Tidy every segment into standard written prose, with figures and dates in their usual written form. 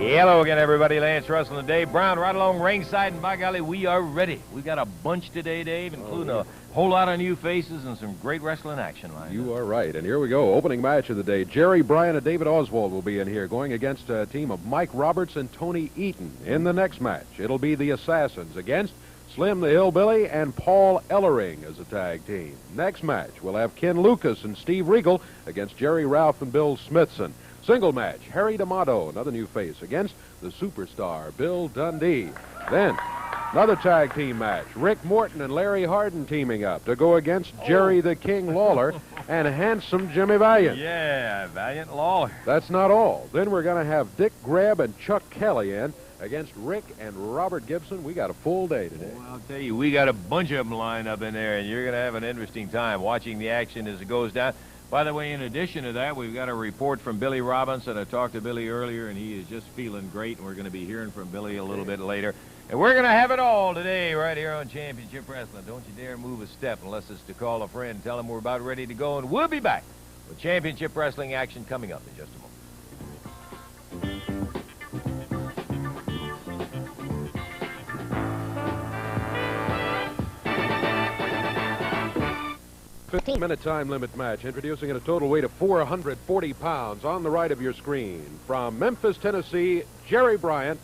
Hello again, everybody. Lance Russell and Dave Brown right along ringside, and by golly, we are ready. We've got a bunch today, Dave, including a whole lot of new faces and some great wrestling action lined up. You are right, and here we go. Opening match of the day. Jerry Bryant and David Oswald will be in here, going against a team of Mike Roberts and Tony Eaton. In the next match, it'll be the Assassins against Slim the Hillbilly and Paul Ellering as a tag team. Next match, we'll have Ken Lucas and Steve Regal against Jerry Ralph and Bill Smithson. Single match, Harry Damato, another new face, against the superstar Bill Dundee. Then, another tag team match, Rick Morton and Larry Hardin teaming up to go against Jerry the King Lawler and handsome Jimmy Valiant. Yeah, Valiant Lawler. That's not all. Then we're going to have Dick Greb and Chuck Kelly in against Rick and Robert Gibson. We got a full day today. Well, I'll tell you, we got a bunch of them lined up in there, and you're going to have an interesting time watching the action as it goes down. By the way, in addition to that, we've got a report from Billy Robinson. I talked to Billy earlier, and he is just feeling great, and we're going to be hearing from Billy a little bit later. And we're going to have it all today right here on Championship Wrestling. Don't you dare move a step unless it's to call a friend and tell him we're about ready to go, and we'll be back with Championship Wrestling action coming up in just a moment. 15-minute time limit match, introducing at a total weight of 440 pounds on the right of your screen. From Memphis, Tennessee, Jerry Bryant,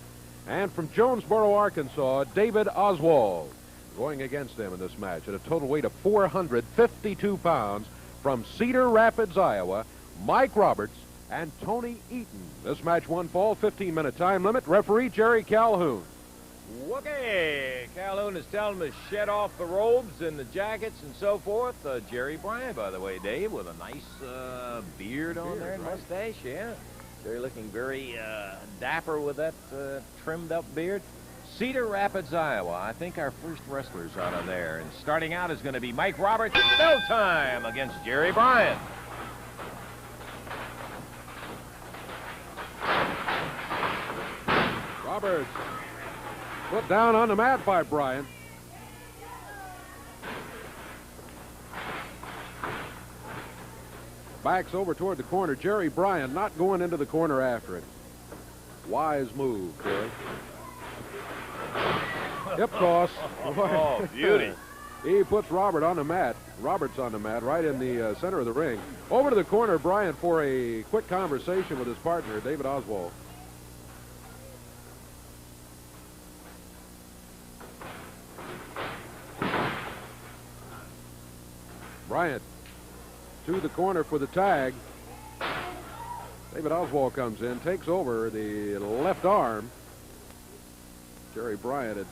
and from Jonesboro, Arkansas, David Oswald. Going against them in this match at a total weight of 452 pounds from Cedar Rapids, Iowa, Mike Roberts and Tony Eaton. This match one fall, 15-minute time limit. Referee Jerry Calhoun. Okay, Calhoun is telling him to shed off the robes and the jackets and so forth. Jerry Bryant, by the way, Dave, with a nice beard on there, and mustache, yeah. Jerry looking very dapper with that trimmed up beard. Cedar Rapids, Iowa. I think our first wrestlers out of there. And starting out is going to be Mike Roberts. No time against Jerry Bryant. Roberts. Put down on the mat by Bryant. Backs over toward the corner. Jerry Bryant not going into the corner after it. Wise move, Jerry. Hip toss. Oh, beauty. He puts Roberts on the mat, right in the center of the ring. Over to the corner, Bryant, for a quick conversation with his partner, David Oswald. Bryant to the corner for the tag. David Oswald comes in, takes over the left arm. Jerry Bryant had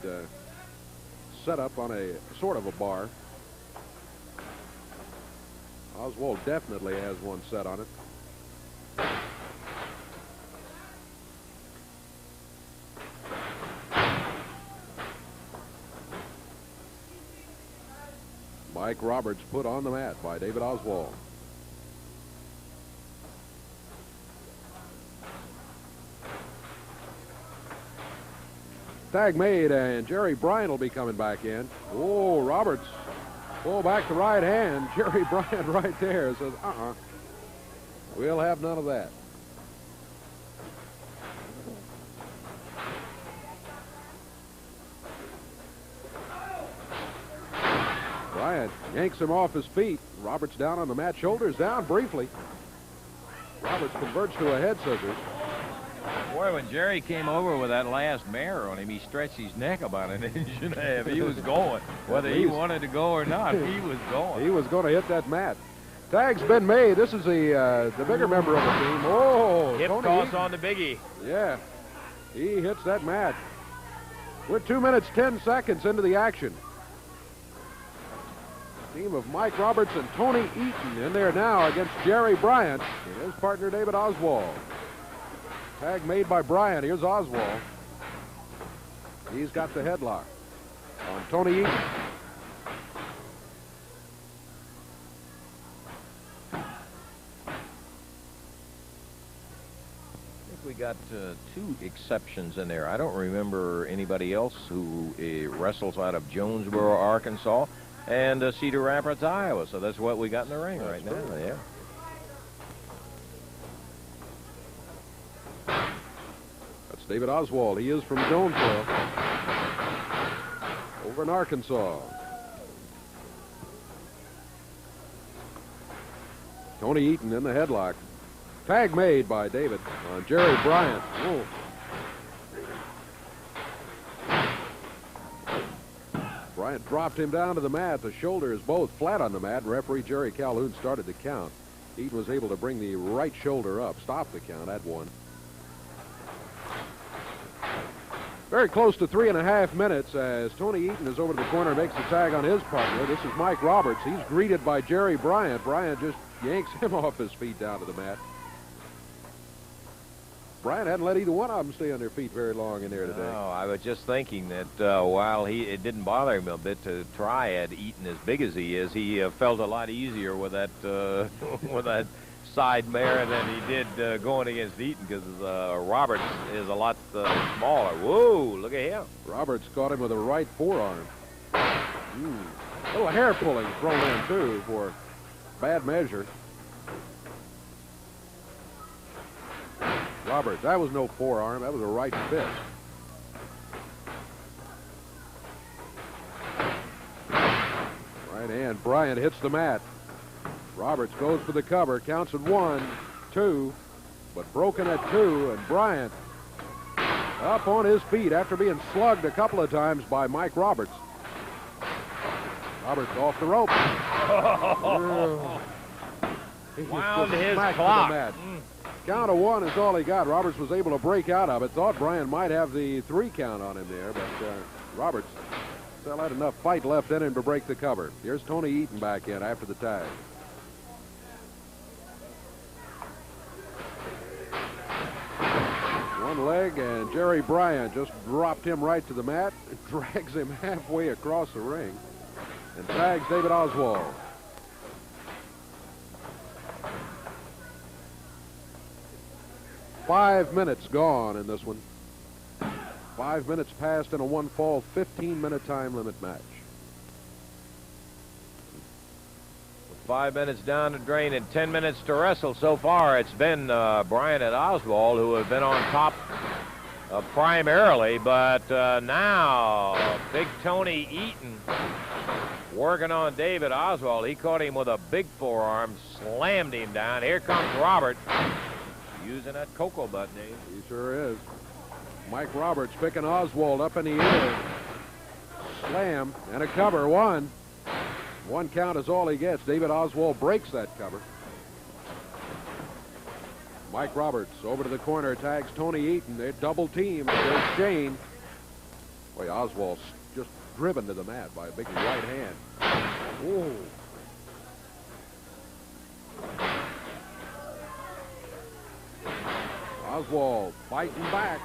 set up on a sort of a bar. Oswald definitely has one set on it. Mike Roberts put on the mat by David Oswald. Tag made, and Jerry Bryant will be coming back in. Oh, Roberts pull back the right hand. Jerry Bryant right there says, we'll have none of that. Bryant yanks him off his feet. Roberts down on the mat, shoulders down briefly. Roberts converts to a head scissors. Boy, when Jerry came over with that last mare on him, he stretched his neck about an inch and a half. He was going. Whether he wanted to go or not, he was going. He was going to hit that mat. Tag's been made. This is the bigger member of the team. Oh, hip toss on the biggie. Yeah, he hits that mat. We're 2 minutes, 10 seconds into the action. Team of Mike Roberts and Tony Eaton in there now against Jerry Bryant and his partner David Oswald. Tag made by Bryant. Here's Oswald. He's got the headlock on Tony Eaton. I think we got two exceptions in there. I don't remember anybody else who wrestles out of Jonesboro, Arkansas, and Cedar Rapids, Iowa. So that's what we got in the ring right now. Yeah. David Oswald. He is from Jonesboro, over in Arkansas. Tony Eaton in the headlock. Tag made by David on Jerry Bryant. Oh. Bryant dropped him down to the mat. The shoulders both flat on the mat. Referee Jerry Calhoun started the count. Eaton was able to bring the right shoulder up, stop the count at 1. Very close to 3.5 minutes as Tony Eaton is over to the corner and makes the tag on his partner. This is Mike Roberts. He's greeted by Jerry Bryant. Bryant just yanks him off his feet down to the mat. Bryant hadn't let either one of them stay on their feet very long in there today. No, I was just thinking that while it didn't bother him a bit to try at Eaton as big as he is, he felt a lot easier with that with that side mare than he did going against Eaton, because Roberts is a lot smaller. Whoa, look at him. Roberts caught him with a right forearm. A little hair pulling thrown in, too, for bad measure. Roberts, that was no forearm. That was a right fist. Right hand. Bryant hits the mat. Roberts goes for the cover. Counts at 1, 2, but broken at 2. And Bryant up on his feet after being slugged a couple of times by Mike Roberts. Roberts off the rope. Wound his clock. Count of 1 is all he got. Roberts was able to break out of it. Thought Bryant might have the 3 count on him there, but Roberts still had enough fight left in him to break the cover. Here's Tony Eaton back in after the tag. One leg, and Jerry Bryant just dropped him right to the mat. It drags him halfway across the ring and tags David Oswald. Five minutes gone in this one. 5 minutes passed in a one-fall, 15-minute time limit match. With 5 minutes down the drain and 10 minutes to wrestle so far, it's been Bryant and Oswald who have been on top primarily, but now big Tony Eaton working on David Oswald. He caught him with a big forearm, slammed him down. Here comes Robert. Using that cocoa butt, Dave. He sure is. Mike Roberts picking Oswald up in the air. Slam and a cover. 1. 1 count is all he gets. David Oswald breaks that cover. Mike Roberts over to the corner, tags Tony Eaton. They double team. There's Shane. Boy, Oswald's just driven to the mat by a big right hand. Ooh. Oswald fighting back.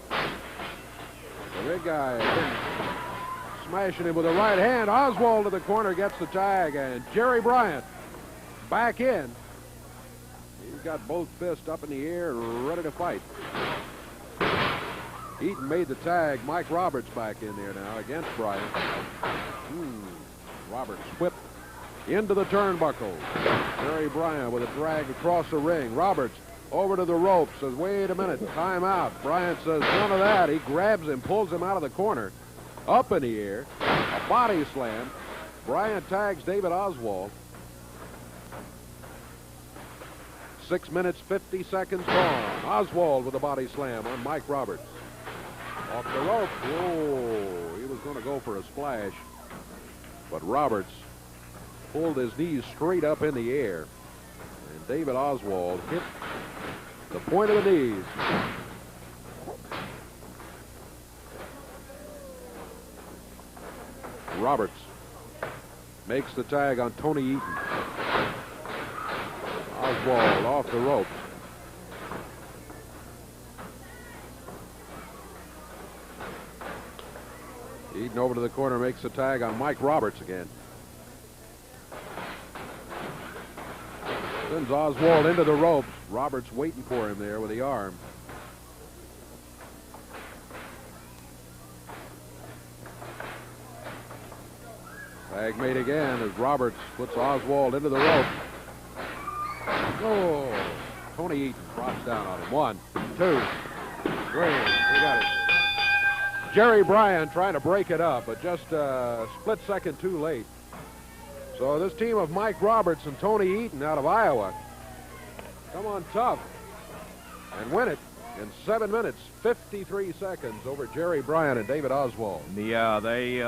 The big guy smashing him with a right hand. Oswald to the corner gets the tag, and Jerry Bryant back in. He's got both fists up in the air, ready to fight. Eaton made the tag. Mike Roberts back in there now against Bryant. Roberts whipped into the turnbuckle. Jerry Bryant with a drag across the ring. Roberts over to the rope, says, wait a minute, time out. Bryant says, none of that. He grabs him, pulls him out of the corner, up in the air, a body slam. Bryant tags David Oswald. 6 minutes, 50 seconds gone. Oswald with a body slam on Mike Roberts. Off the rope. Whoa, he was going to go for a splash, but Roberts pulled his knees straight up in the air, and David Oswald hit the point of the knees. Roberts makes the tag on Tony Eaton. Oswald off the ropes. Eaton over to the corner, makes the tag on Mike Roberts again. Sends Oswald into the ropes. Roberts waiting for him there with the arm. Tag made again as Roberts puts Oswald into the rope. Oh, Tony Eaton drops down on him. 1, 2. 3. He got it. Jerry Bryant trying to break it up, but just a split second too late. So this team of Mike Roberts and Tony Eaton out of Iowa come on tough and win it in 7 minutes, 53 seconds over Jerry Bryant and David Oswald. Yeah, they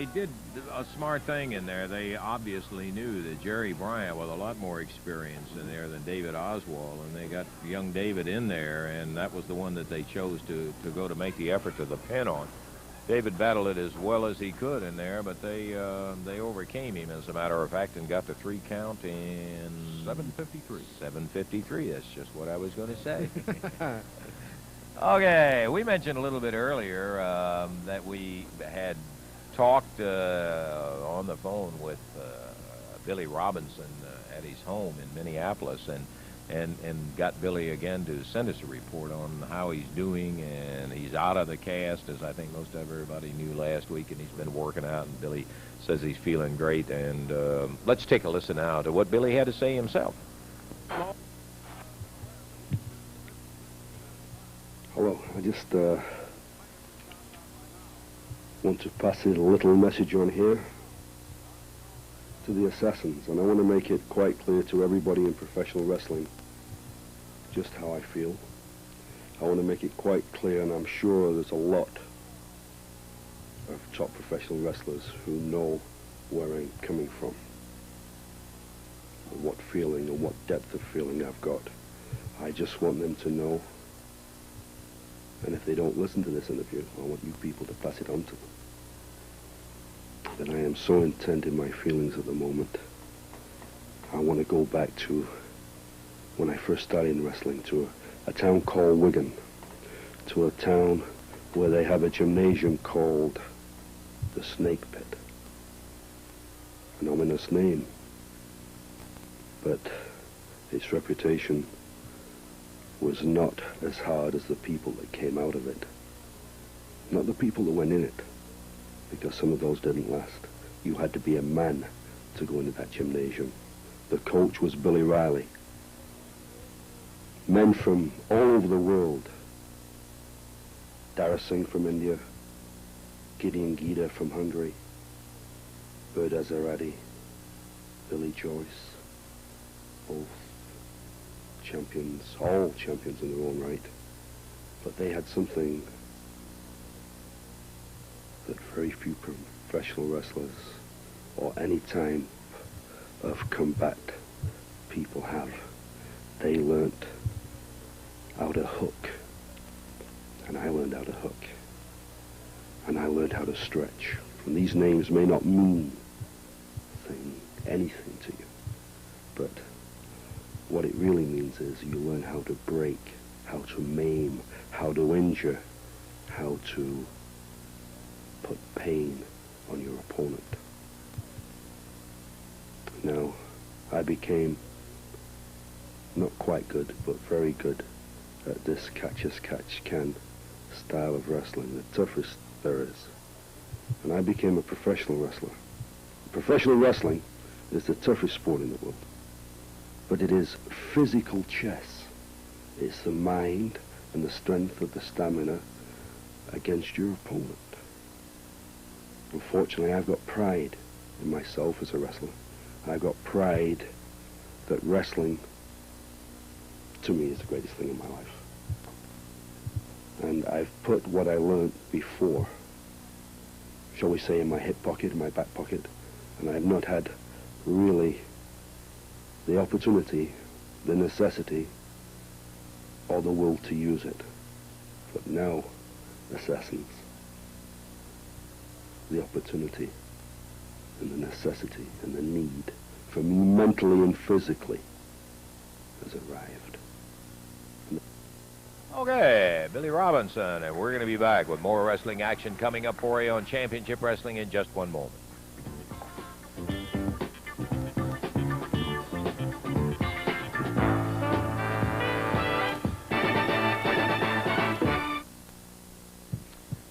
did a smart thing in there. They obviously knew that Jerry Bryant was a lot more experienced in there than David Oswald, and they got young David in there, and that was the one that they chose to go to make the effort to the pin on. David battled it as well as he could in there, but they overcame him, as a matter of fact, and got the 3 count in 7:53. 7:53. That's just what I was going to say. Okay, we mentioned a little bit earlier that we had talked on the phone with Billy Robinson at his home in Minneapolis, and got Billy again to send us a report on how he's doing, and he's out of the cast, as I think most everybody knew last week, and he's been working out, and Billy says he's feeling great. And let's take a listen now to what Billy had to say himself. Hello, I just want to pass a little message on here to the assassins, and I want to make it quite clear to everybody in professional wrestling just how I feel. I want to make it quite clear, and I'm sure there's a lot of top professional wrestlers who know where I'm coming from, and what feeling and what depth of feeling I've got. I just want them to know, and if they don't listen to this interview, I want you people to pass it on to them, that I am so intent in my feelings at the moment. I want to go back to when I first started in wrestling, to a town called Wigan, to a town where they have a gymnasium called the Snake Pit. An ominous name, but its reputation was not as hard as the people that came out of it. Not the people that went in it, because some of those didn't last. You had to be a man to go into that gymnasium. The coach was Billy Riley. Men from all over the world. Dara Singh from India, Gideon Gita from Hungary, Bert Azaradi, Billy Joyce, both champions, all champions in their own right. But they had something that very few professional wrestlers or any time of combat people have. They learnt how to hook, and I learned how to hook, and I learned how to stretch. And these names may not mean anything to you, but what it really means is you learn how to break, how to maim, how to injure, how to put pain on your opponent. Now, I became not quite good, but very good at this catch-as-catch-can style of wrestling, the toughest there is. And I became a professional wrestler. Professional wrestling is the toughest sport in the world. But it is physical chess. It's the mind and the strength of the stamina against your opponent. Unfortunately, I've got pride in myself as a wrestler. I've got pride that wrestling, to me, is the greatest thing in my life. And I've put what I learned before, shall we say, in my hip pocket, in my back pocket, and I have not had really the opportunity, the necessity, or the will to use it. But now, assassins, the opportunity and the necessity and the need for me mentally and physically has arrived. Okay, Billy Robinson, and we're going to be back with more wrestling action coming up for you on Championship Wrestling in just one moment.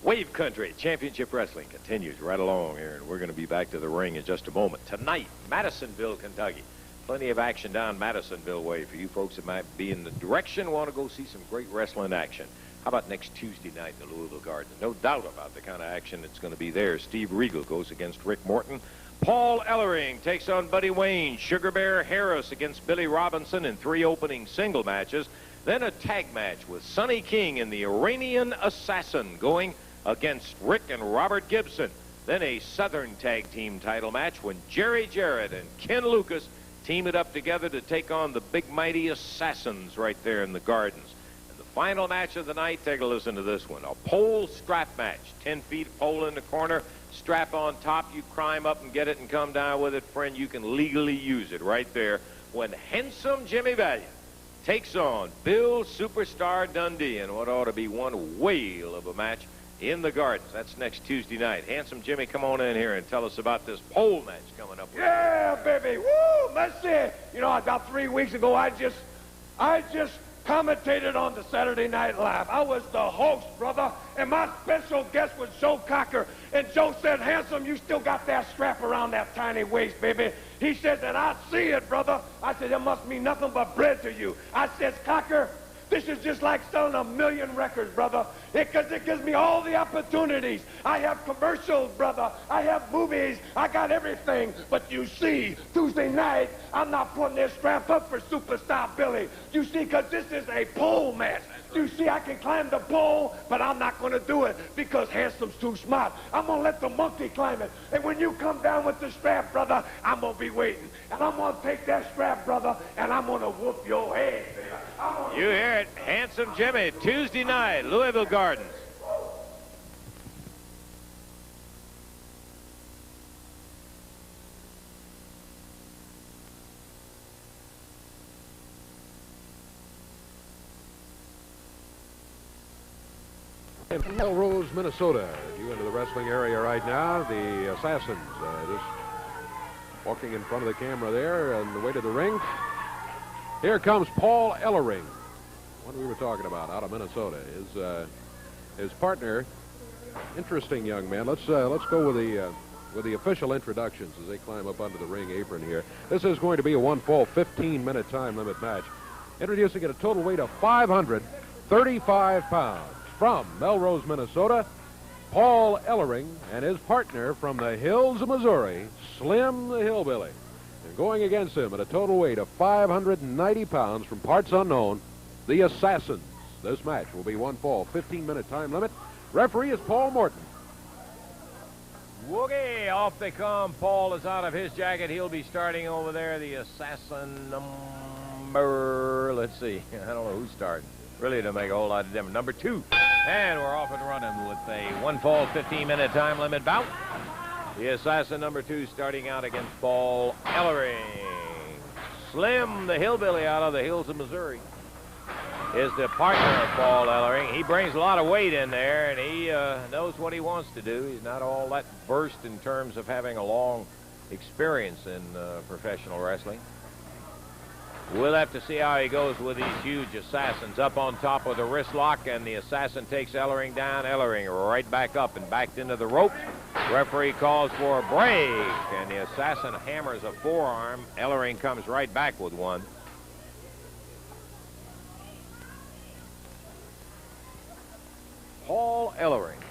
Wave Country Championship Wrestling continues right along here, and we're going to be back to the ring in just a moment. Tonight, Madisonville, Kentucky. Plenty of action down Madisonville way for you folks that might be in the direction, want to go see some great wrestling action. How about next Tuesday night in the Louisville Gardens? No doubt about the kind of action that's going to be there. Steve Regal goes against Rick Morton. Paul Ellering takes on Buddy Wayne. Sugar Bear Harris against Billy Robinson in 3 opening single matches. Then a tag match with Sonny King and the Iranian Assassin going against Rick and Robert Gibson. Then a Southern Tag Team title match when Jerry Jarrett and Ken Lucas team it up together to take on the big mighty Assassins right there in the Gardens. And the final match of the night, take a listen to this one. A pole strap match. 10 feet pole in the corner, strap on top. You climb up and get it and come down with it, friend. You can legally use it right there when handsome Jimmy Valiant takes on Bill Superstar Dundee in what ought to be one whale of a match in the Gardens. That's next Tuesday night. Handsome Jimmy, come on in here and tell us about this pole match coming up. Yeah, baby. Woo! Let's see. You know, about 3 weeks ago, I just commentated on the Saturday Night Live. I was the host, brother, and my special guest was Joe Cocker. And Joe said, Handsome, you still got that strap around that tiny waist, baby. He said that I see it, brother. I said, it must mean nothing but bread to you. I said, Cocker, this is just like selling 1 million records, brother. Because it gives me all the opportunities. I have commercials, brother. I have movies. I got everything. But you see, Tuesday night, I'm not putting this strap up for Superstar Billy. You see, because this is a pole match. You see, I can climb the pole, but I'm not going to do it because Handsome's too smart. I'm going to let the monkey climb it. And when you come down with the strap, brother, I'm going to be waiting. And I'm going to take that strap, brother, and I'm going to whoop your head. You hear it. Handsome Jimmy, Tuesday night, Louisville Gardens. In Melrose, Minnesota, you into the wrestling area right now. The Assassins just walking in front of the camera there on the way to the ring. Here comes Paul Ellering, one we were talking about out of Minnesota. His partner, interesting young man. Let's go with the official introductions as they climb up onto the ring apron here. This is going to be a one-fall 15-minute time limit match. Introducing at a total weight of 535 pounds. From Melrose, Minnesota, Paul Ellering and his partner from the hills of Missouri, Slim the Hillbilly. And going against him at a total weight of 590 pounds from parts unknown, the Assassins. This match will be one fall, 15-minute time limit. Referee is Paul Morton. Woogie, off they come. Paul is out of his jacket. He'll be starting over there. The Assassin number, let's see. I don't know who's starting. Really don't make a whole lot of difference. Number 2. And we're off and running with a one-fall 15-minute time limit bout. The Assassin number 2 starting out against Paul Ellering. Slim, the Hillbilly out of the hills of Missouri, is the partner of Paul Ellering. He brings a lot of weight in there, and he knows what he wants to do. He's not all that versed in terms of having a long experience in professional wrestling. We'll have to see how he goes with these huge Assassins. Up on top with a wrist lock, and the Assassin takes Ellering down. Ellering right back up and backed into the ropes. Referee calls for a break, and the Assassin hammers a forearm. Ellering comes right back with one. Paul Ellering,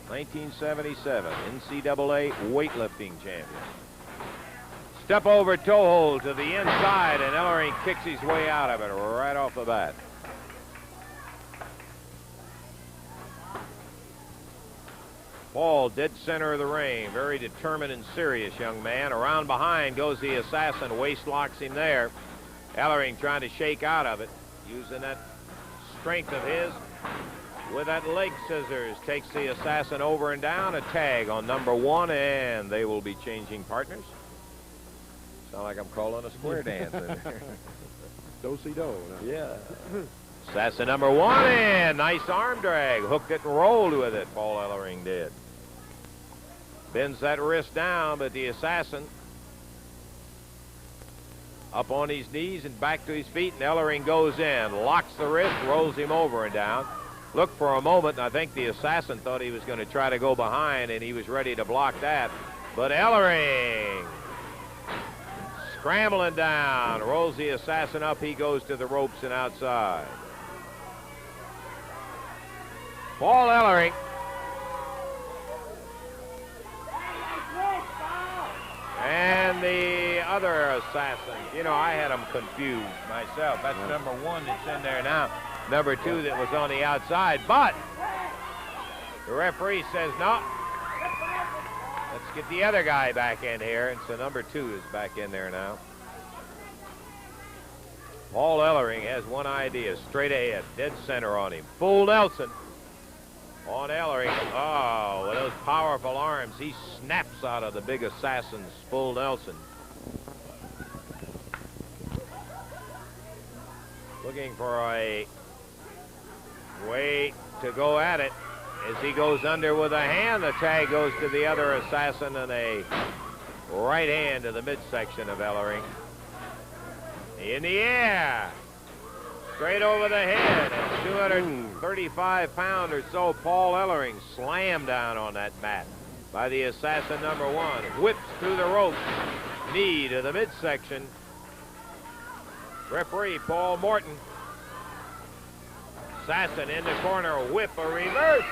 1977 NCAA weightlifting champion. Step over toe hold to the inside, and Ellering kicks his way out of it right off the bat. Paul, dead center of the ring, very determined and serious young man. Around behind goes the Assassin, waist locks him there. Ellering trying to shake out of it, using that strength of his. With that leg scissors, takes the Assassin over and down. A tag on number 1, and they will be changing partners. Sound like I'm calling a square dance. Do-si-do. Yeah. Assassin number 1, and nice arm drag. Hooked it and rolled with it, Paul Ellering did. Bends that wrist down, but the Assassin up on his knees and back to his feet, and Ellering goes in, locks the wrist, rolls him over and down. Looked for a moment, and I think the Assassin thought he was going to try to go behind, and he was ready to block that. But Ellering, scrambling down, rolls the Assassin up. He goes to the ropes and outside. Paul Ellering. And the other assassin. You know, I had them confused myself. That's number 1 that's in there now. Number 2 that was on the outside. But the referee says, no. Let's get the other guy back in here. And so number 2 is back in there now. Paul Ellering has one idea. Straight ahead. Dead center on him. Full Nelson. On Ellering. Oh, with those powerful arms, he snaps out of the big assassin's full Nelson. Looking for a way to go at it. As he goes under with a hand, the tag goes to the other assassin and a right hand to the midsection of Ellering. In the air. Straight over the head, and 235-pound or so Paul Ellering slammed down on that mat by the assassin number 1. Whips through the rope, knee to the midsection. Referee Paul Morton. Assassin in the corner, whip a reverse.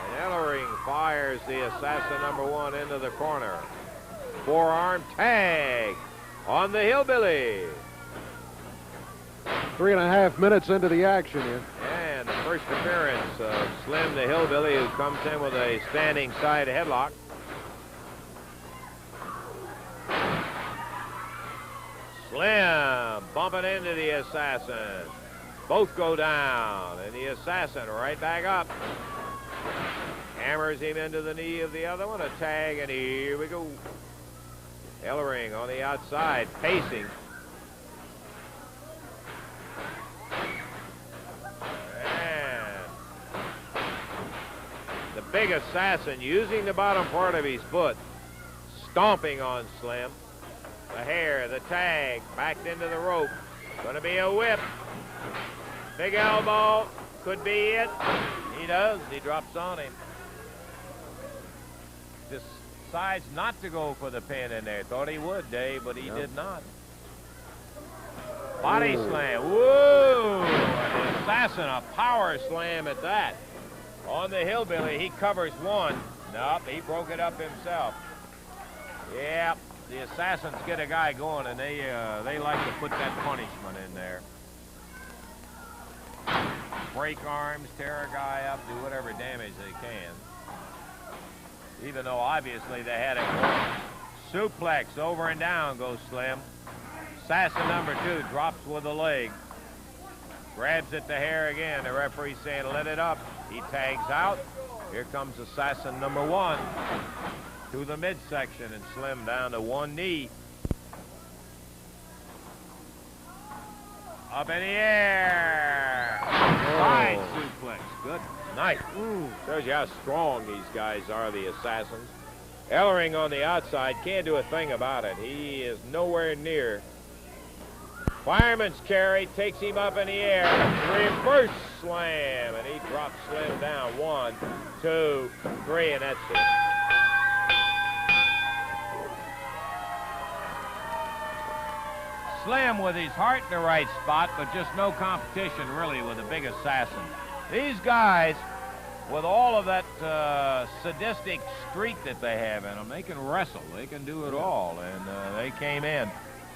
And Ellering fires the assassin number 1 into the corner. Forearm tag on the Hillbilly. 3.5 minutes into the action here. And the first appearance of Slim the Hillbilly, who comes in with a standing side headlock. Slim bumping into the assassin. Both go down, and the assassin right back up. Hammers him into the knee of the other one. A tag, and here we go. Ellering on the outside, pacing. The big assassin using the bottom part of his foot, stomping on Slim. The hair, the tag, backed into the rope. Going to be a whip. Big elbow, could be it. He does, he drops on him. Decides not to go for the pin in there. Thought he would, Dave, but he did not. Body slam, whoa! The assassin, a power slam at that. On the Hillbilly, he covers one. Nope, he broke it up himself. Yep, the assassins get a guy going, and they like to put that punishment in there. Break arms, tear a guy up, do whatever damage they can. Even though obviously they had it going. Suplex, over and down goes Slim. Assassin number 2 drops with a leg. Grabs at the hair again. The referee saying, let it up. He tags out. Here comes assassin number 1 to the midsection, and Slim down to one knee. Up in the air. Side suplex. Good night. Shows you how strong these guys are, the assassins. Ellering on the outside can't do a thing about it. He is nowhere near. Fireman's carry takes him up in the air. Reverse slam, and he drops Slim down. 1, 2, 3, and that's it. Slim with his heart in the right spot, but just no competition really with the big assassin. These guys, with all of that sadistic streak that they have in them, they can wrestle. They can do it all, and they came in.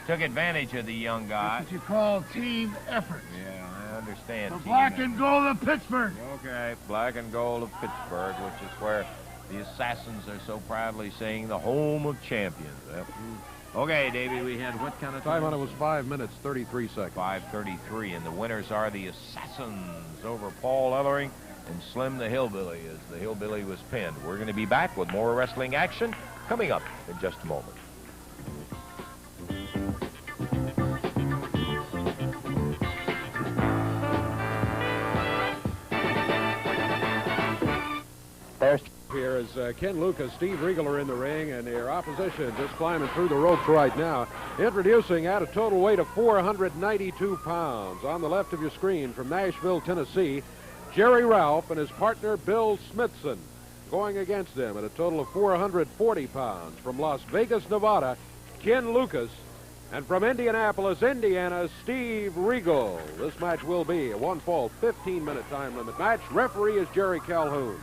Took advantage of the young guy. That's what you call team effort. Yeah, I understand. The black and gold of Pittsburgh. Okay, black and gold of Pittsburgh, which is where the assassins are so proudly saying the home of champions. Yep. Okay, Davey, we had what kind of time on it? Was 5 minutes, 33 seconds. 5:33, and the winners are the Assassins over Paul Ellering and Slim the Hillbilly, as the Hillbilly was pinned. We're going to be back with more wrestling action coming up in just a moment. Here as Ken Lucas, Steve Regal are in the ring, and their opposition just climbing through the ropes right now. Introducing at a total weight of 492 pounds. On the left of your screen from Nashville, Tennessee, Jerry Ralph and his partner Bill Smithson. Going against them at a total of 440 pounds from Las Vegas, Nevada, Ken Lucas And from Indianapolis, Indiana, Steve Regal. This match will be a one-fall, 15-minute time limit match. Referee is Jerry Calhoun.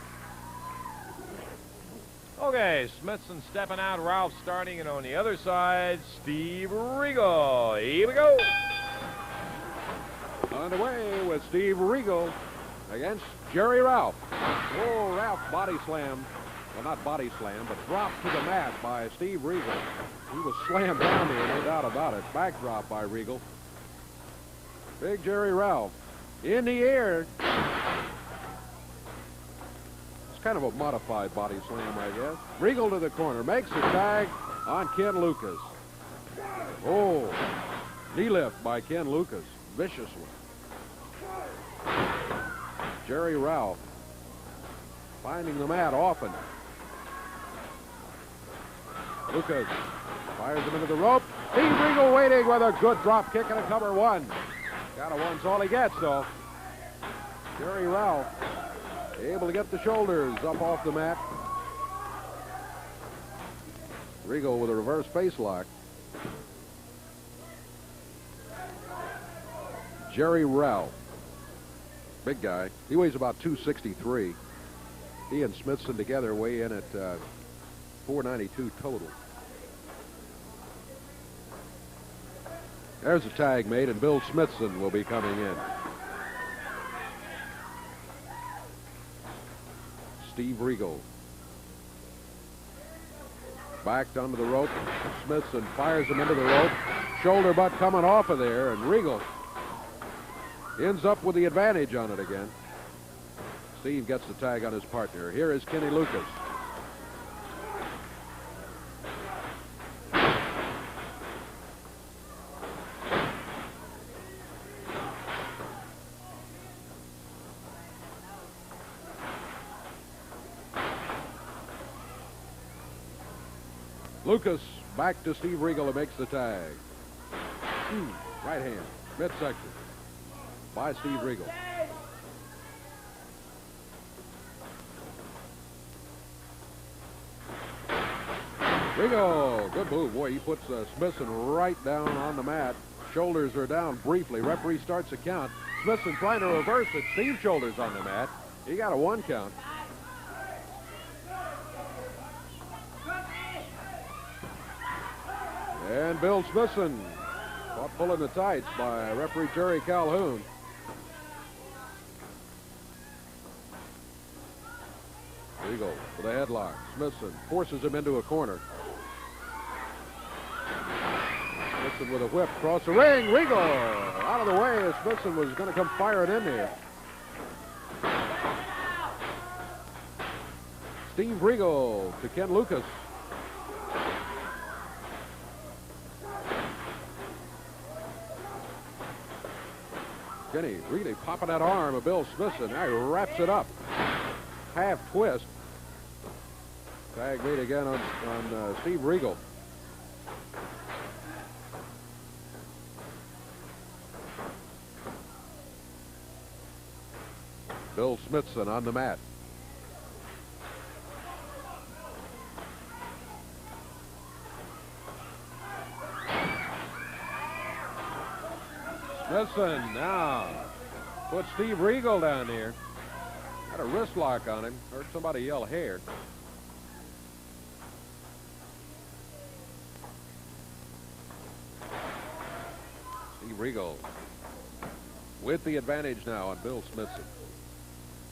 Okay, Smithson stepping out, Ralph starting, and on the other side, Steve Regal. Here we go. Underway with Steve Regal against Jerry Ralph. Oh, Ralph body slammed. Well, not body slam, but dropped to the mat by Steve Regal. He was slammed down here, no doubt about it. Backdrop by Regal. Big Jerry Ralph in the air. It's kind of a modified body slam, I guess. Regal to the corner, makes the tag on Ken Lucas. Oh, knee lift by Ken Lucas. Vicious one. Jerry Ralph finding the mat often. Lucas fires him into the rope. Steve Regal waiting with a good drop kick and a cover one. Got a one's all he gets, though. Jerry Ralph able to get the shoulders up off the mat. Regal with a reverse face lock. Jerry Ralph, big guy. He weighs about 263. He and Smithson together weigh in at 492 total. There's a tag made, and Bill Smithson will be coming in. Steve Regal backed onto the rope. Smithson fires him into the rope. Shoulder butt coming off of there, and Regal ends up with the advantage on it again. Steve gets the tag on his partner. Here is Kenny Lucas. Lucas back to Steve Regal, who makes the tag. Right hand, midsection by Steve Regal. Regal, good move. Boy, he puts Smithson right down on the mat. Shoulders are down briefly. Referee starts the count. Smithson trying to reverse it. Steve's shoulders on the mat. He got a one count. And Bill Smithson caught pulling the tights by referee Jerry Calhoun. Regal with a headlock. Smithson forces him into a corner. Smithson with a whip across the ring. Regal out of the way as Smithson was going to come firing in there. Steve Regal to Ken Lucas. Kenny really popping that arm of Bill Smithson. Now he wraps it up. Half twist. Tag made again on Steve Regal. Bill Smithson on the mat. Smithson now put Steve Regal down here. Had a wrist lock on him. Heard somebody yell hair. Steve Regal with the advantage now on Bill Smithson.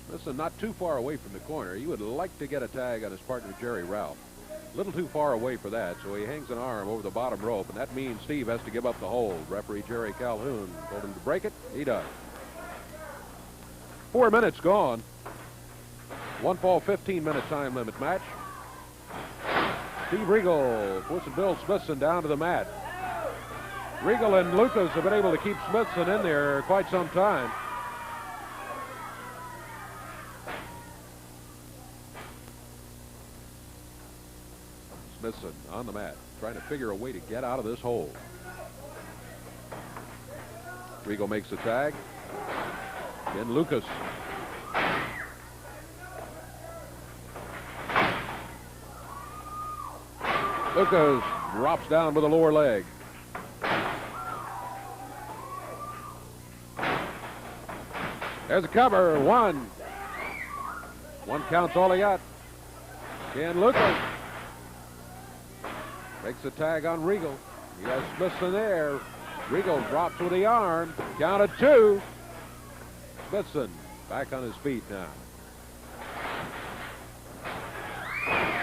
Smithson not too far away from the corner. He would like to get a tag on his partner Jerry Ralph. A little too far away for that, so he hangs an arm over the bottom rope, and that means Steve has to give up the hold. Referee Jerry Calhoun told him to break it. He does. 4 minutes gone. One fall, 15-minute time limit match. Steve Regal pushing Bill Smithson down to the mat. Regal and Lucas have been able to keep Smithson in there quite some time. Smithson on the mat, trying to figure a way to get out of this hole. Regal makes the tag. Then Lucas. Lucas drops down with a lower leg. There's a cover. One. One count's all he got. Ken Lucas makes a tag on Regal. He has Smithson there. Regal drops with the arm. Count of 2. Smithson back on his feet now.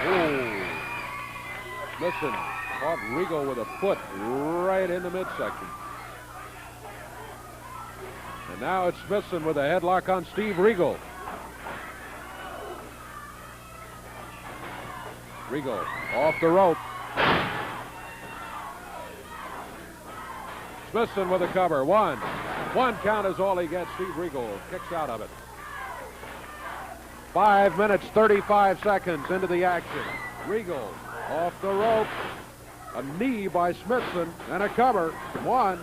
Oh. Smithson caught Regal with a foot right in the midsection. And now it's Smithson with a headlock on Steve Regal. Regal off the rope. Smithson with a cover. One. One count is all he gets. Steve Regal kicks out of it. 5 minutes, 35 seconds into the action. Regal off the rope. A knee by Smithson and a cover. One.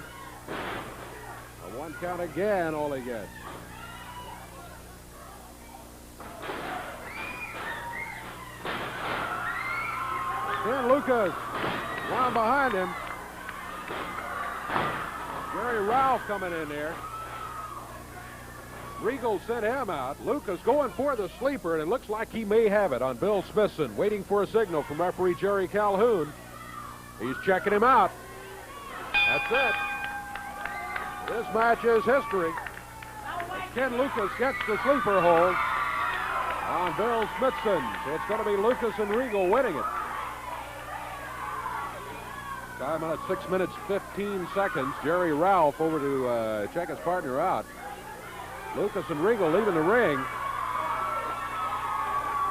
A 1 count again, all he gets. Ken Lucas down behind him. Jerry Ralph coming in there. Regal sent him out. Lucas going for the sleeper, and it looks like he may have it on Bill Smithson, waiting for a signal from referee Jerry Calhoun. He's checking him out. That's it. This match is history. As Ken Lucas gets the sleeper hold on Bill Smithson. So it's going to be Lucas and Regal winning it. Time on it, 6 minutes, 15 seconds. Jerry Ralph over to check his partner out. Lucas and Regal leaving the ring.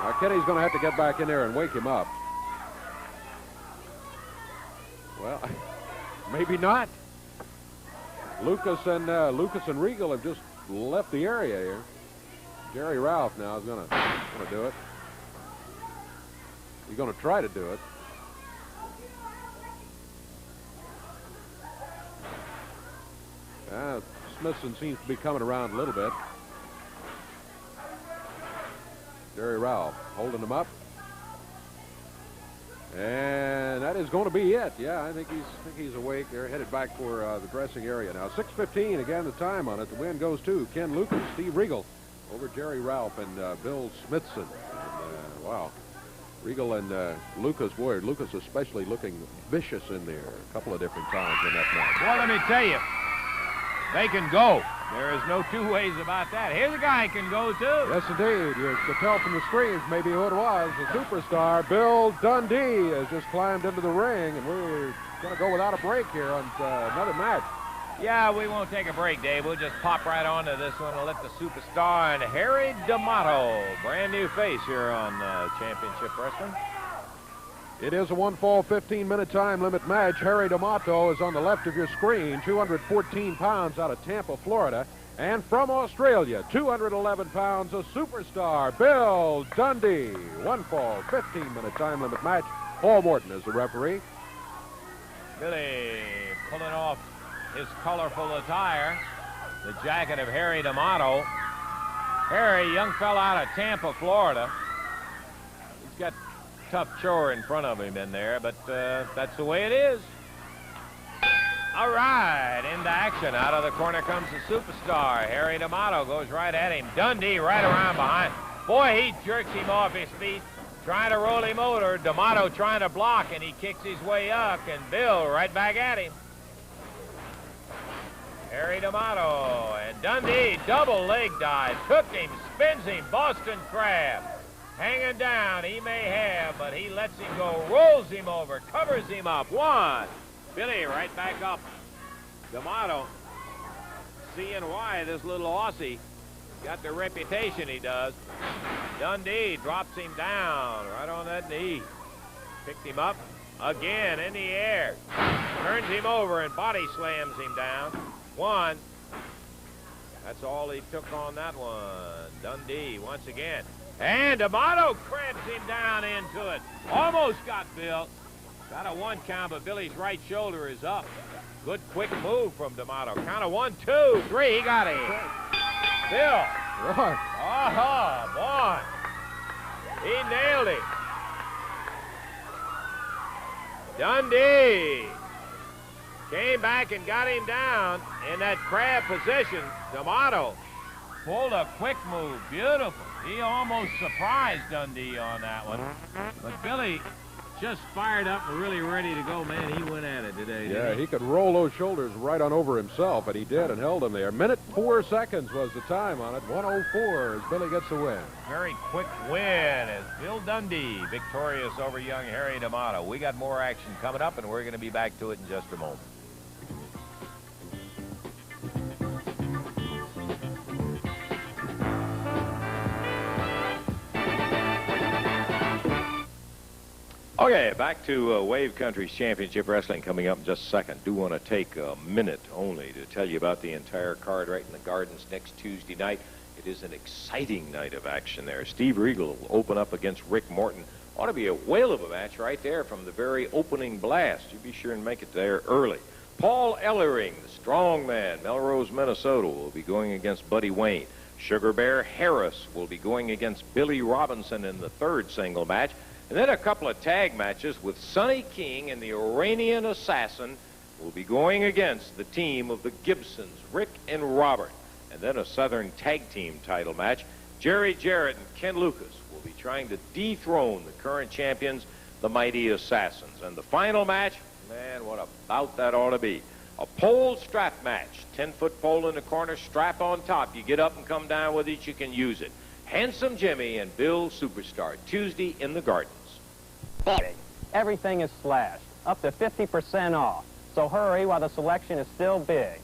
Now, Kenny's going to have to get back in there and wake him up. Well, maybe not. Lucas and Regal have just left the area here. Jerry Ralph now is going to do it. He's going to try to do it. Smithson seems to be coming around a little bit. Jerry Ralph holding him up. And that is going to be it. Yeah, I think he's awake. They're headed back for the dressing area now. 6:15 again, the time on it. The win goes to Ken Lucas, Steve Regal over Jerry Ralph and Bill Smithson. And, wow. Regal and Lucas, boy, Lucas especially looking vicious in there a couple of different times in that match. Well, let me tell you, they can go. There is no two ways about that. Here's a guy who can go, too. Yes, indeed. You could tell from the screens maybe who it was. The superstar, Bill Dundee, has just climbed into the ring, and we're going to go without a break here on another match. Yeah, we won't take a break, Dave. We'll just pop right on to this one and let the superstar and Harry Damato, brand new face here on Championship Wrestling. It is a one-fall, 15-minute time limit match. Harry Damato is on the left of your screen, 214 pounds out of Tampa, Florida. And from Australia, 211 pounds, a superstar, Bill Dundee. One-fall, 15-minute time limit match. Paul Morton is the referee. Billy pulling off his colorful attire, the jacket of Harry Damato. Harry, young fella out of Tampa, Florida. He's got tough chore in front of him in there, but that's the way it is. All right, into action. Out of the corner comes the superstar. Harry Damato goes right at him. Dundee right around behind. Boy, he jerks him off his feet, trying to roll him over. Damato trying to block, and he kicks his way up, and Bill right back at him. Harry Damato and Dundee, double leg dive, took him, spins him, Boston Crab. Hanging down, he may have, but he lets him go, rolls him over, covers him up. One. Billy right back up. Damato, seeing why this little Aussie got the reputation he does. Dundee drops him down right on that knee. Picked him up again in the air. Turns him over and body slams him down. One. That's all he took on that one. Dundee once again. And Damato crabs him down into it. Almost got Bill. Got a 1 count, but Billy's right shoulder is up. Good quick move from Damato. Count of 1, 2, 3. He got him. Bill. Right. Boy. He nailed him. Dundee came back and got him down in that crab position. Damato pulled a quick move. Beautiful. He almost surprised Dundee on that one. But Billy just fired up and really ready to go. Man, he went at it today, didn't he could roll those shoulders right on over himself, and he did and held him there. Minute 4 seconds was the time on it. 1:04 as Billy gets the win. Very quick win as Bill Dundee victorious over young Harry Damato. We got more action coming up, and we're going to be back to it in just a moment. Okay, back to Wave Country's Championship Wrestling coming up in just a second. Do want to take a minute only to tell you about the entire card right in the Gardens next Tuesday night. It is an exciting night of action there. Steve Regal will open up against Rick Morton. Ought to be a whale of a match right there from the very opening blast. You be sure and make it there early. Paul Ellering, the strong man, Melrose, Minnesota, will be going against Buddy Wayne. Sugar Bear Harris will be going against Billy Robinson in the third single match. And then a couple of tag matches with Sonny King and the Iranian Assassin will be going against the team of the Gibsons, Rick and Robert. And then a Southern Tag Team title match. Jerry Jarrett and Ken Lucas will be trying to dethrone the current champions, the Mighty Assassins. And the final match, man, what a bout that ought to be. A pole strap match. 10-foot pole in the corner, strap on top. You get up and come down with it, you can use it. Handsome Jimmy and Bill Superstar, Tuesday in the Gardens. Everything is slashed, up to 50% off. So hurry while the selection is still big.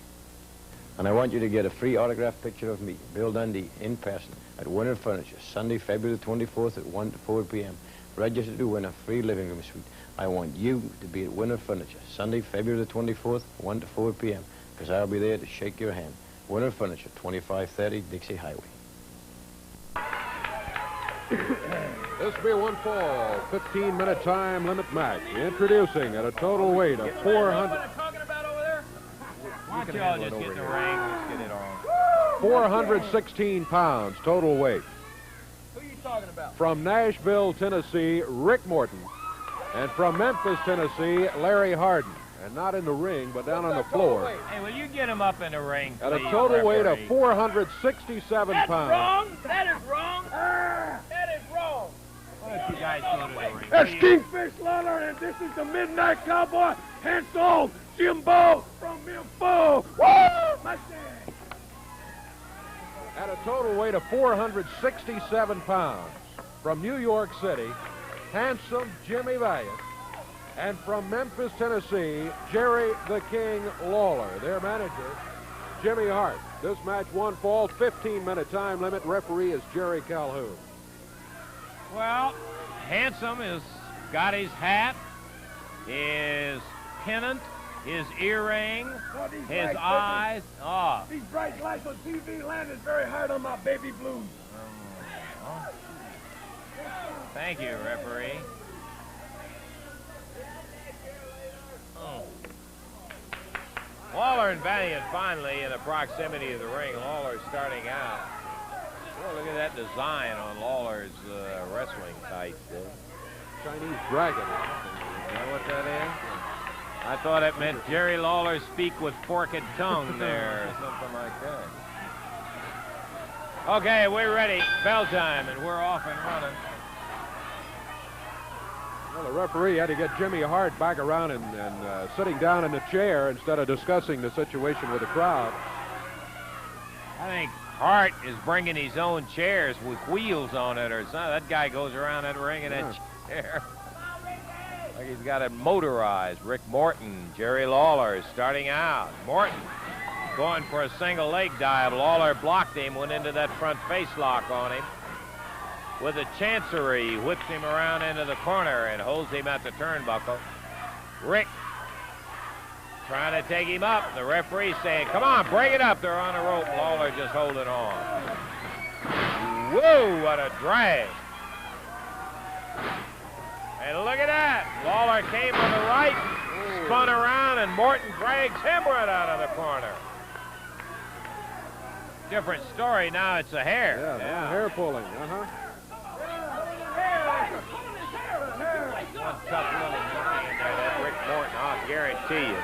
And I want you to get a free autographed picture of me, Bill Dundee, in person at Winter Furniture, Sunday, February the 24th at 1 to 4 p.m. Register to win a free living room suite. I want you to be at Winter Furniture, Sunday, February the 24th, 1 to 4 p.m., because I'll be there to shake your hand. Winter Furniture, 2530 Dixie Highway. This will be a one-fall, 15-minute time limit match. Introducing at a total weight of 400. Why don't y'all just get in the ring? Let's get it on. 416 pounds total weight. Who are you talking about? From Nashville, Tennessee, Rick Morton. And from Memphis, Tennessee, Larry Hardin. And not in the ring, but down on the floor. Hey, will you get him up in the ring, please, at a total weight of referee? 467 That's pounds. wrong. That is wrong. That is wrong. Why don't you guys go to the ring? That's Kingfish Lawler, and this is the Midnight Cowboy, Hansel Jimbo from Memphis. Woo! My dad. At a total weight of 467 pounds. From New York City, Handsome Jimmy Valiant. And from Memphis, Tennessee, Jerry the King Lawler. Their manager, Jimmy Hart. This match one fall, 15-minute time limit. Referee is Jerry Calhoun. Well, Handsome has got his hat, his pennant, his earring, his eyes. Oh. These bright lights on TV land is very hard on my baby blues. Thank you, referee. Lawler and Valiant finally in the proximity of the ring. Lawler starting out. Boy, look at that design on Lawler's wrestling tights. Chinese dragon. You know what that is? I thought it meant Jerry Lawler speak with forked tongue there, or something like that. Okay, we're ready. Bell time, and we're off and running. Well, the referee had to get Jimmy Hart back around and sitting down in the chair instead of discussing the situation with the crowd. I think Hart is bringing his own chairs with wheels on it or something. That guy goes around that ring in that chair. Like he's got it motorized. Rick Morton, Jerry Lawler is starting out. Morton going for a single leg dive. Lawler blocked him, went into that front face lock on him. With a chancery, whips him around into the corner and holds him at the turnbuckle. Rick trying to take him up. The referee saying, come on, break it up. They're on a rope. Lawler just holding on. Whoa, what a drag. And look at that. Lawler came on the right, spun around, and Morton drags him right out of the corner. Different story. Now it's a hair. Yeah. Hair pulling. Uh-huh. One tough little monkey in there, that Rick Morton, I'll guarantee you.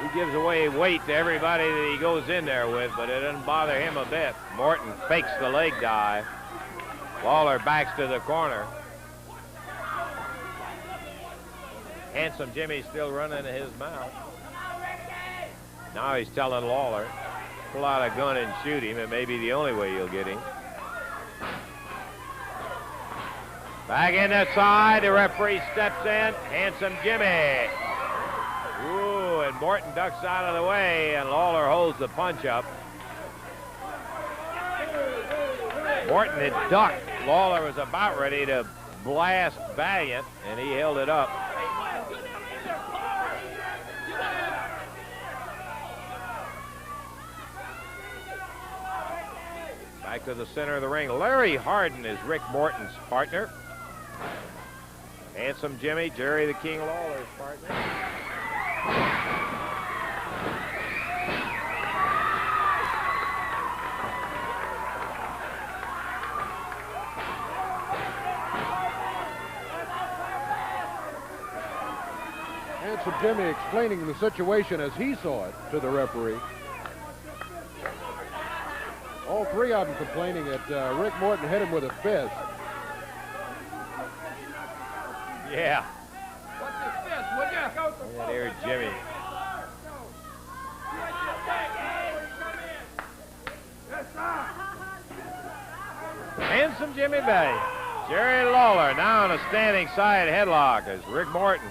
He gives away weight to everybody that he goes in there with, but it doesn't bother him a bit. Morton fakes the leg dive. Lawler backs to the corner. Handsome Jimmy's still running his mouth. Now he's telling Lawler, pull out a gun and shoot him. It may be the only way you'll get him. Back in that side, the referee steps in. Handsome Jimmy. Ooh, and Morton ducks out of the way, and Lawler holds the punch up. Morton had ducked. Lawler was about ready to blast Valiant, and he held it up. Back to the center of the ring. Larry Hardin is Rick Morton's partner. Handsome Jimmy, Jerry the King Lawler's partner. Handsome Jimmy explaining the situation as he saw it to the referee. All three of them complaining that Rick Morton hit him with a fist. Yeah. What's this fist, would you? And there's Jimmy. Handsome Jimmy Bay. Jerry Lawler now in a standing side headlock as Rick Morton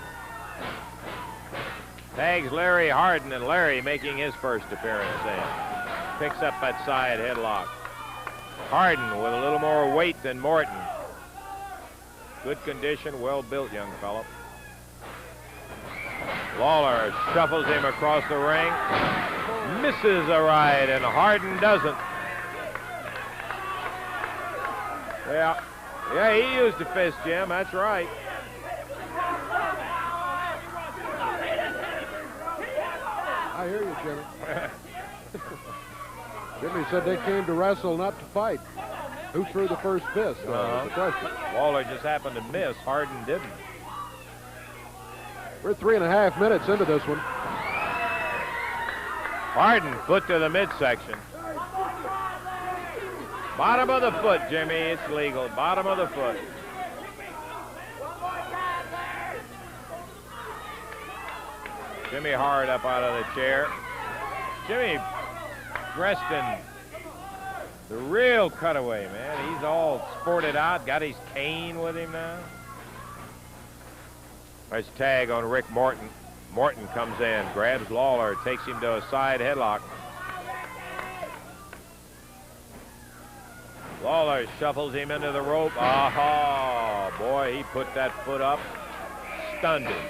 tags Larry Hardin, and Larry making his first appearance in. Picks up that side headlock. Hardin with a little more weight than Morton. Good condition, well-built young fellow. Lawler shuffles him across the ring. Misses a right, and Hardin doesn't. Yeah, he used a fist, Jim. That's right. I hear you, Jimmy. Jimmy said they came to wrestle, not to fight. Who threw the first fist? The question. Lawler just happened to miss. Hardin didn't. We're 3.5 minutes into this one. Hardin, foot to the midsection. Bottom of the foot, Jimmy. It's legal. Bottom of the foot. Jimmy Hart up out of the chair. Jimmy dressed in the real cutaway, man. He's all sported out. Got his cane with him now. Nice tag on Rick Morton. Morton comes in, grabs Lawler, takes him to a side headlock. Lawler shuffles him into the rope. Aha! Boy, he put that foot up. Stunned him.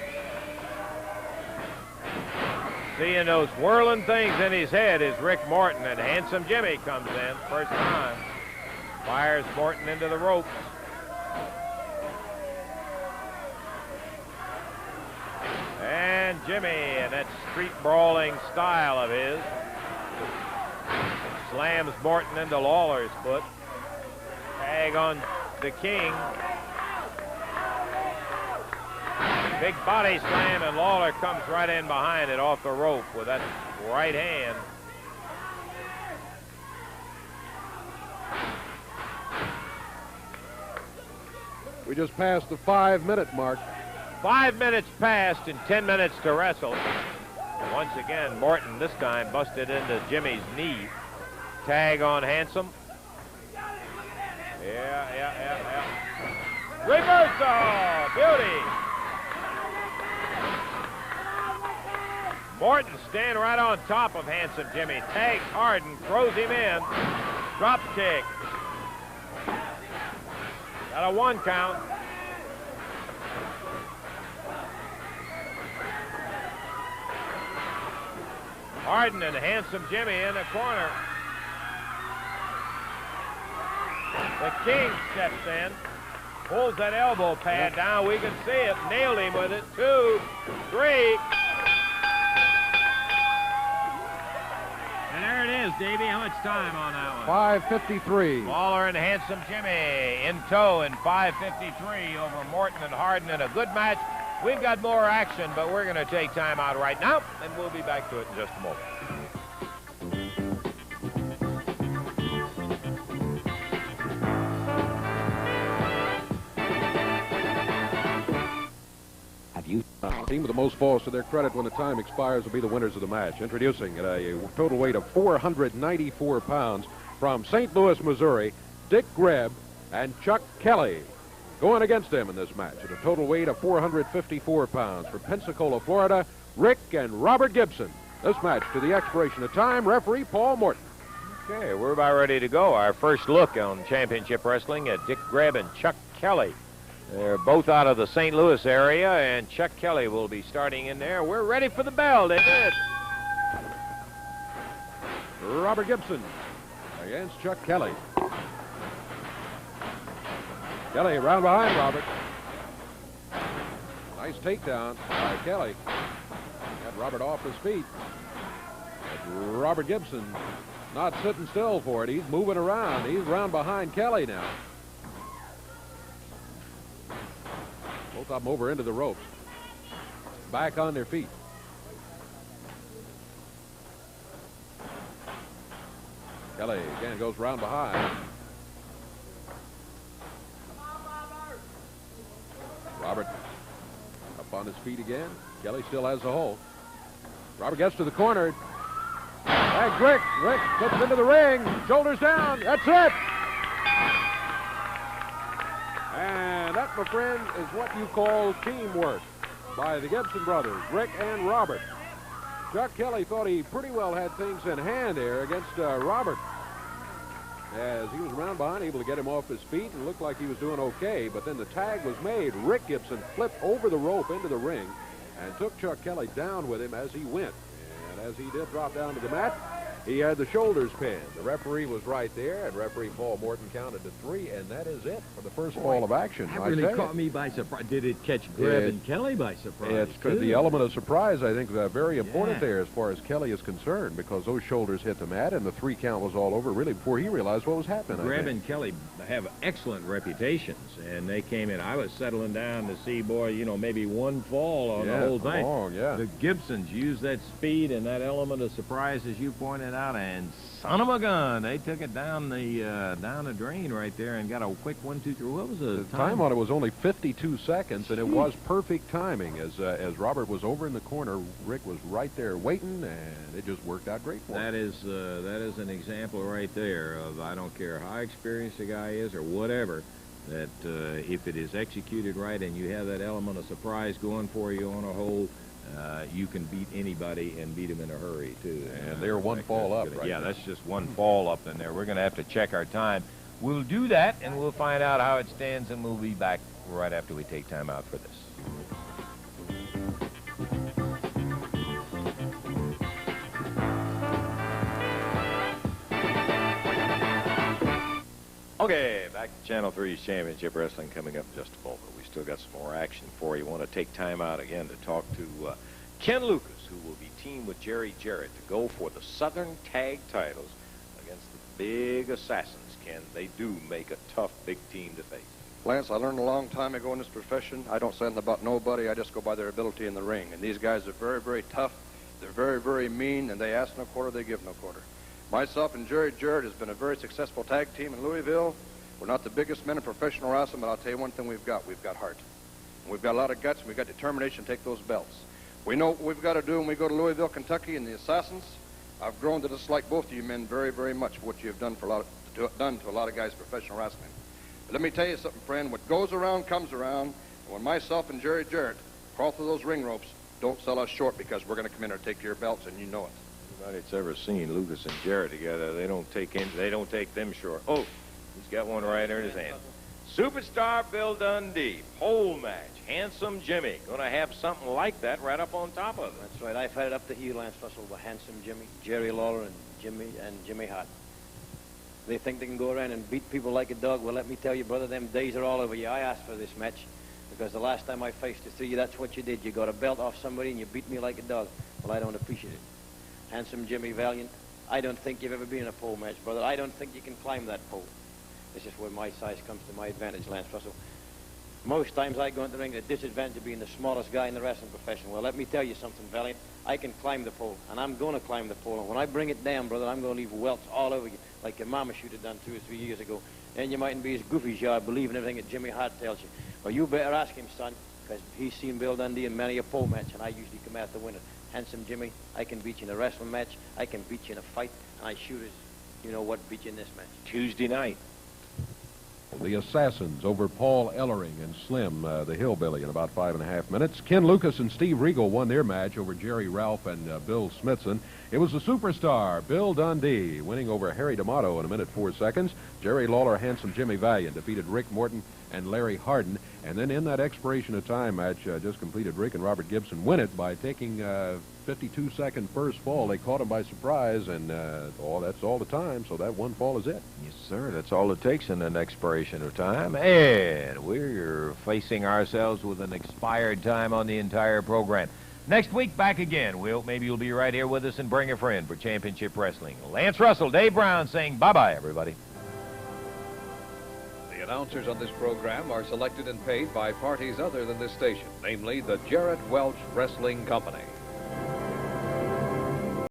Seeing those whirling things in his head is Rick Morton, and Handsome Jimmy comes in first time. Fires Morton into the ropes. And Jimmy, in that street brawling style of his, slams Morton into Lawler's foot. Tag on the King. Big body slam, and Lawler comes right in behind it off the rope with that right hand. We just passed the 5-minute mark. 5 minutes passed and 10 minutes to wrestle. And once again, Morton this time busted into Jimmy's knee. Tag on Handsome. Yeah. Reversal! Beauty! Morton staying right on top of Handsome Jimmy. Tags Hardin, throws him in. Drop kick. Got a 1 count. Hardin and Handsome Jimmy in the corner. The King steps in, pulls that elbow pad down. We can see it. Nailed him with it. 2, 3. And there it is, Davey. How much time on that one? 5:53. Lawler and Handsome Jimmy in tow in 5:53 over Morton and Hardin in a good match We've got more action, but we're going to take time out right now, and we'll be back to it in just a moment. The team with the most falls to their credit when the time expires will be the winners of the match. Introducing at a total weight of 494 pounds from St. Louis, Missouri, Dick Greb and Chuck Kelly. Going against them in this match at a total weight of 454 pounds from Pensacola, Florida, Rick and Robert Gibson. This match to the expiration of time, referee Paul Morton. Okay, we're about ready to go. Our first look on championship wrestling at Dick Greb and Chuck Kelly. They're both out of the St. Louis area, and Chuck Kelly will be starting in there. We're ready for the bell, David. Robert Gibson against Chuck Kelly. Kelly round behind Robert. Nice takedown by Kelly. Got Robert off his feet. But Robert Gibson not sitting still for it. He's moving around. He's round behind Kelly now. Both of them over into the ropes. Back on their feet. Kelly again goes round behind. Robert up on his feet again. Kelly still has the hold. Robert gets to the corner. And Rick flips into the ring. Shoulders down. That's it. And that, my friend, is what you call teamwork by the Gibson brothers, Rick and Robert. Chuck Kelly thought he pretty well had things in hand there against Robert. As he was around behind, able to get him off his feet, and looked like he was doing okay. But then the tag was made. Rick Gibson flipped over the rope into the ring and took Chuck Kelly down with him as he went. And as he did drop down to the mat, he had the shoulders pinned. The referee was right there, and referee Paul Morton counted to 3, and that is it for the first fall of action. That really caught me by surprise. Did it catch Greb and Kelly by surprise? It's the element of surprise, I think, very important there as far as Kelly is concerned, because those shoulders hit the mat, and the 3 count was all over, really, before he realized what was happening. Greb and Kelly have excellent reputations, and they came in. I was settling down to see, boy, you know, maybe one fall on the whole thing. The Gibsons used that speed and that element of surprise, as you pointed out, and son of a gun, they took it down the drain right there and got a quick 1, 2, 3. What was the time on it? Was only 52 seconds, and it was perfect timing. As Robert was over in the corner, Rick was right there waiting, and it just worked out great for him. That is an example right there of, I don't care how experienced the guy is or whatever, that if it is executed right and you have that element of surprise going for you on a hole, you can beat anybody and beat them in a hurry, too. And they're one fall up, right? Yeah, that's just one fall up in there. We're going to have to check our time. We'll do that, and we'll find out how it stands, and we'll be back right after we take time out for this. Okay, back to Channel 3's Championship Wrestling coming up in just a moment. We still got some more action for you. Want to take time out again to talk to Ken Lucas, who will be teamed with Jerry Jarrett to go for the Southern Tag titles against the Big Assassins. Ken, they do make a tough, big team to face. Lance, I learned a long time ago in this profession, I don't say anything about nobody, I just go by their ability in the ring. And these guys are very, very tough. They're very, very mean, and they ask no quarter, they give no quarter. Myself and Jerry Jarrett has been a very successful tag team in Louisville. We're not the biggest men in professional wrestling, but I'll tell you one thing we've got Heart. And we've got a lot of guts, and we've got determination to take those belts. We know what we've got to do when we go to Louisville, Kentucky, and the Assassins. I've grown to dislike both of you men very, very much for what you've done to a lot of guys in professional wrestling. But let me tell you something, friend. What goes around comes around. And when myself and Jerry Jarrett crawl through those ring ropes, don't sell us short, because we're going to come in here and take your belts, and you know it. Anybody that's ever seen Lucas and Jarrett together, they don't take them short. Oh, he's got one right in his hand. Superstar Bill Dundee, pole match. Handsome Jimmy, going to have something like that right up on top of it. That's right. I've had it up to heel, Lance Russell, with Handsome Jimmy, Jerry Lawler, and Jimmy Hart. They think they can go around and beat people like a dog. Well, let me tell you, brother, them days are all over you. I asked for this match because the last time I faced the 3, that's what you did. You got a belt off somebody and you beat me like a dog. Well, I don't appreciate it. Handsome Jimmy Valiant, I don't think you've ever been in a pole match, brother. I don't think you can climb that pole. This is where my size comes to my advantage, Lance Russell. Most times I go into the ring at the disadvantage of being the smallest guy in the wrestling profession. Well, let me tell you something, Valiant. I can climb the pole, and I'm going to climb the pole. And when I bring it down, brother, I'm going to leave welts all over you, like your mama should have done 2 or 3 years ago. And you mightn't be as goofy as you are believing everything that Jimmy Hart tells you. Well, you better ask him, son, because he's seen Bill Dundee in many a pole match, and I usually come out the winner. Handsome Jimmy, I can beat you in a wrestling match, I can beat you in a fight, and I shoot as you know what beat you in this match. Tuesday night. The Assassins over Paul Ellering and Slim, the Hillbilly, in about 5.5 minutes. Ken Lucas and Steve Regal won their match over Jerry Ralph and Bill Smithson. It was the superstar, Bill Dundee, winning over Harry Damato in 1:04. Jerry Lawler, Handsome Jimmy Valiant, defeated Rick Morton and Larry Hardin. And then in that expiration of time match just completed, Rick and Robert Gibson win it by taking 52-second first fall. They caught him by surprise, and that's all the time, so that one fall is it. Yes, sir. That's all it takes in an expiration of time. And we're facing ourselves with an expired time on the entire program. Next week, back again. Maybe you'll be right here with us, and bring a friend for Championship Wrestling. Lance Russell, Dave Brown saying bye-bye, everybody. The announcers on this program are selected and paid by parties other than this station, namely the Jarrett Welch Wrestling Company.